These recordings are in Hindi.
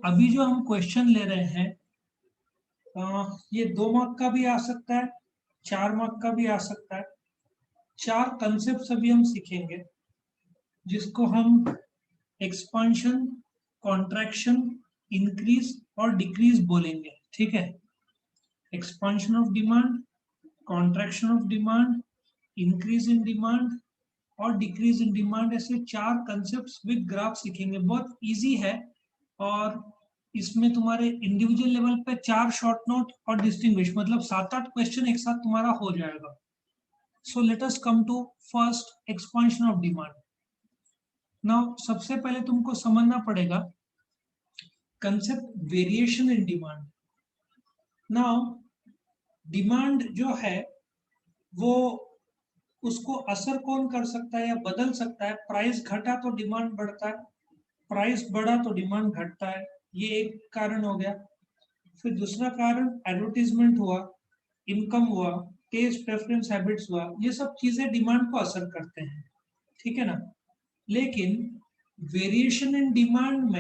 अभी जो हम क्वेश्चन ले रहे हैं ये 2 मार्क का भी आ सकता है, 4 मार्क का भी आ सकता है। 4 कंसेप्ट अभी हम सीखेंगे जिसको हम एक्सपांशन, कॉन्ट्रैक्शन, इंक्रीज और डिक्रीज बोलेंगे। ठीक है, expansion of demand, contraction of demand, increase in demand और डिक्रीज इन डिमांड। ऐसे 4 कंसेप्ट विद ग्राफ सीखेंगे। बहुत इजी है और इसमें तुम्हारे इंडिविजुअल लेवल पे 4 शॉर्ट नोट और डिस्टिंग्विश मतलब 7-8 क्वेश्चन एक साथ तुम्हारा हो जाएगा। So let us come to first, expansion of demand. Now सबसे पहले तुमको समझना पड़ेगा concept variation in demand. Now demand जो है वो उसको असर कौन कर सकता है या बदल सकता है? प्राइस घटा तो डिमांड बढ़ता है, प्राइस बढ़ा तो डिमांड घटता है। ये एक कारण हो गया। फिर दूसरा कारण एडवर्टीजमेंट हुआ, इनकम हुआ, टेस्ट प्रेफरेंस हैबिट्स हुआ। ये सब चीजें डिमांड को असर करते हैं, ठीक है ना। लेकिन वेरिएशन इन डिमांड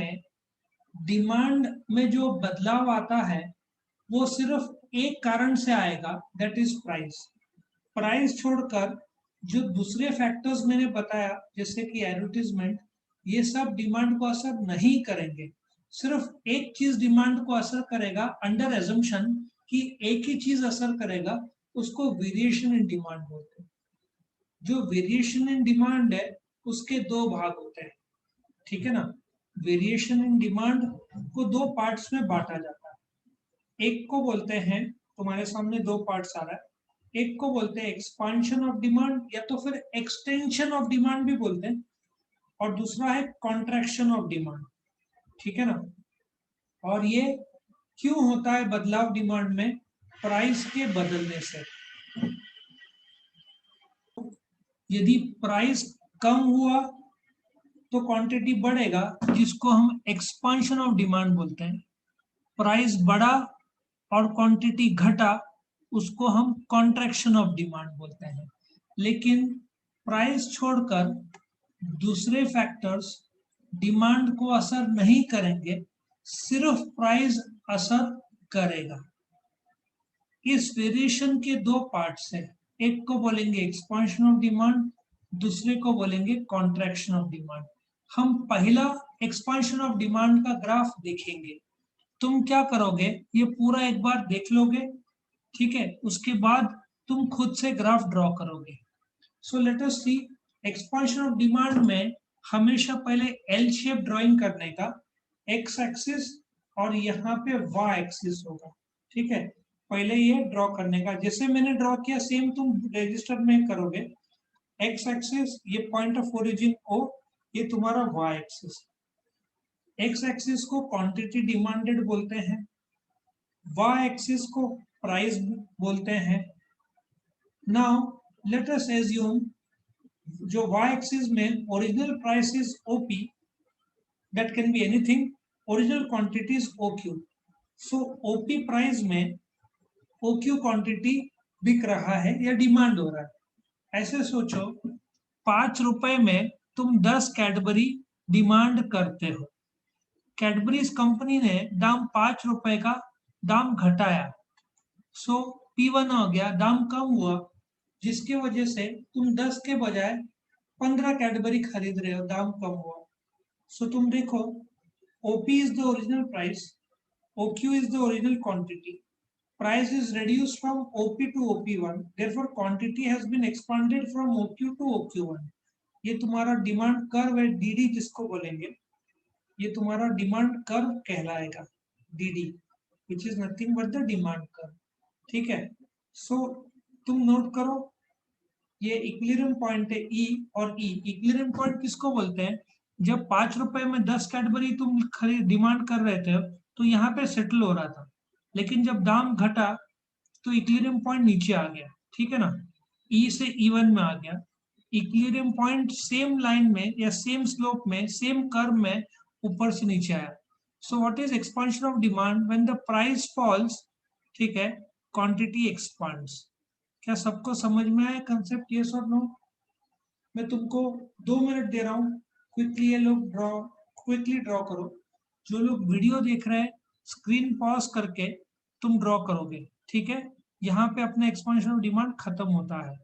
में जो बदलाव आता है वो सिर्फ एक कारण से आएगा, दैट इज प्राइस। प्राइस छोड़कर जो दूसरे फैक्टर्स मैंने बताया जैसे कि एडवर्टीजमेंट, ये सब डिमांड को असर नहीं करेंगे। सिर्फ एक चीज डिमांड को असर करेगा, अंडर एजम्पशन कि एक ही चीज असर करेगा, उसको वेरिएशन इन डिमांड बोलते हैं। जो वेरिएशन इन डिमांड है उसके 2 भाग होते हैं, ठीक है ना। वेरिएशन इन डिमांड को 2 पार्ट्स में बांटा जाता है। एक को बोलते हैं, तुम्हारे सामने 2 पार्ट्स आ रहा है, एक को बोलते हैं एक्सपांशन ऑफ डिमांड या तो फिर एक्सटेंशन ऑफ डिमांड भी बोलते हैं, और दूसरा है कॉन्ट्रैक्शन ऑफ डिमांड, ठीक है ना। और ये क्यों होता है बदलाव डिमांड में? प्राइस के बदलने से। यदि प्राइस कम हुआ तो क्वांटिटी बढ़ेगा, जिसको हम एक्सपांशन ऑफ डिमांड बोलते हैं। प्राइस बढ़ा और क्वांटिटी घटा, उसको हम कॉन्ट्रैक्शन ऑफ डिमांड बोलते हैं। लेकिन प्राइस छोड़कर दूसरे फैक्टर्स डिमांड को असर नहीं करेंगे, सिर्फ प्राइस असर करेगा। इस वेरिएशन के 2 पार्ट्स हैं, एक को बोलेंगे एक्सपांशन ऑफ डिमांड, दूसरे को बोलेंगे कॉन्ट्रैक्शन ऑफ डिमांड। हम पहला एक्सपांशन ऑफ डिमांड का ग्राफ देखेंगे। तुम क्या करोगे, ये पूरा एक बार देख लोगे, ठीक है, उसके बाद तुम खुद से ग्राफ ड्रॉ करोगे। So let us see, expansion of demand में हमेशा पहले एल शेप ड्राइंग करने का, एक्स एक्सिस और यहाँ पे वाई एक्सिस होगा, ठीक है। पहले ये ड्रॉ करने का, जैसे मैंने ड्रॉ किया सेम तुम रजिस्टर में करोगे। एक्स एक्सिस ये पॉइंट ऑफ ओरिजिन ओ, ये तुम्हारा वाई एक्सिस। एक्स एक्सिस को क्वांटिटी डिमांडेड बोलते हैं, वाई एक्सिस को प्राइस बोलते हैं। नाउ लेट अस एज्यूम जो वाई एक्सिस में original price is OP, that can be anything, original quantity is OQ. So OP price में ओक्यू क्वांटिटी बिक रहा है या डिमांड हो रहा है। ऐसे सोचो, 5 रुपए में तुम 10 कैडबरी डिमांड करते हो। कैडबरीज कंपनी ने दाम 5 रुपए का दाम घटाया, सो P1 हो गया, दाम कम हुआ, जिसकी वजह से तुम 10 के बजाय 15 कैडबरी खरीद रहे हो, दाम कम हुआ। सो तुम देखो, OP is the original price, OQ is the original quantity, price is reduced from OP to OP1, therefore quantity has been expanded from OQ to OQ1। ये तुम्हारा डिमांड कर्व है, DD जिसको बोलेंगे, ये तुम्हारा डिमांड कर्व कहलाएगा, DD, which is nothing but the demand curve, ठीक है। सो तुम नोट करो, ये इक्विलिब्रियम पॉइंट है E और E। इक्विलिब्रियम पॉइंट किसको बोलते हैं? जब 5 रुपए में 10 कैडबरी तुम खरीद डिमांड कर रहे थे तो यहाँ पे सेटल हो रहा था, लेकिन जब दाम घटा तो इक्विलिब्रियम पॉइंट नीचे आ गया, ठीक है ना। E से E1 में आ गया। इक्विलिब्रियम पॉइंट सेम लाइन में या सेम स्लोप में, सेम कर्व में ऊपर से नीचे आया। So what is expansion of demand? When the price falls, ठीक है, क्वांटिटी एक्सपांड्स। क्या सबको समझ में आया कंसेप्ट, यस और नो? मैं तुमको 2 मिनट दे रहा हूँ, क्विकली ये लोग क्विकली ड्रॉ करो। जो लोग वीडियो देख रहे हैं स्क्रीन पॉज करके तुम ड्रॉ करोगे, ठीक है। यहाँ पे अपना एक्सपेंशन ऑफ डिमांड खत्म होता है।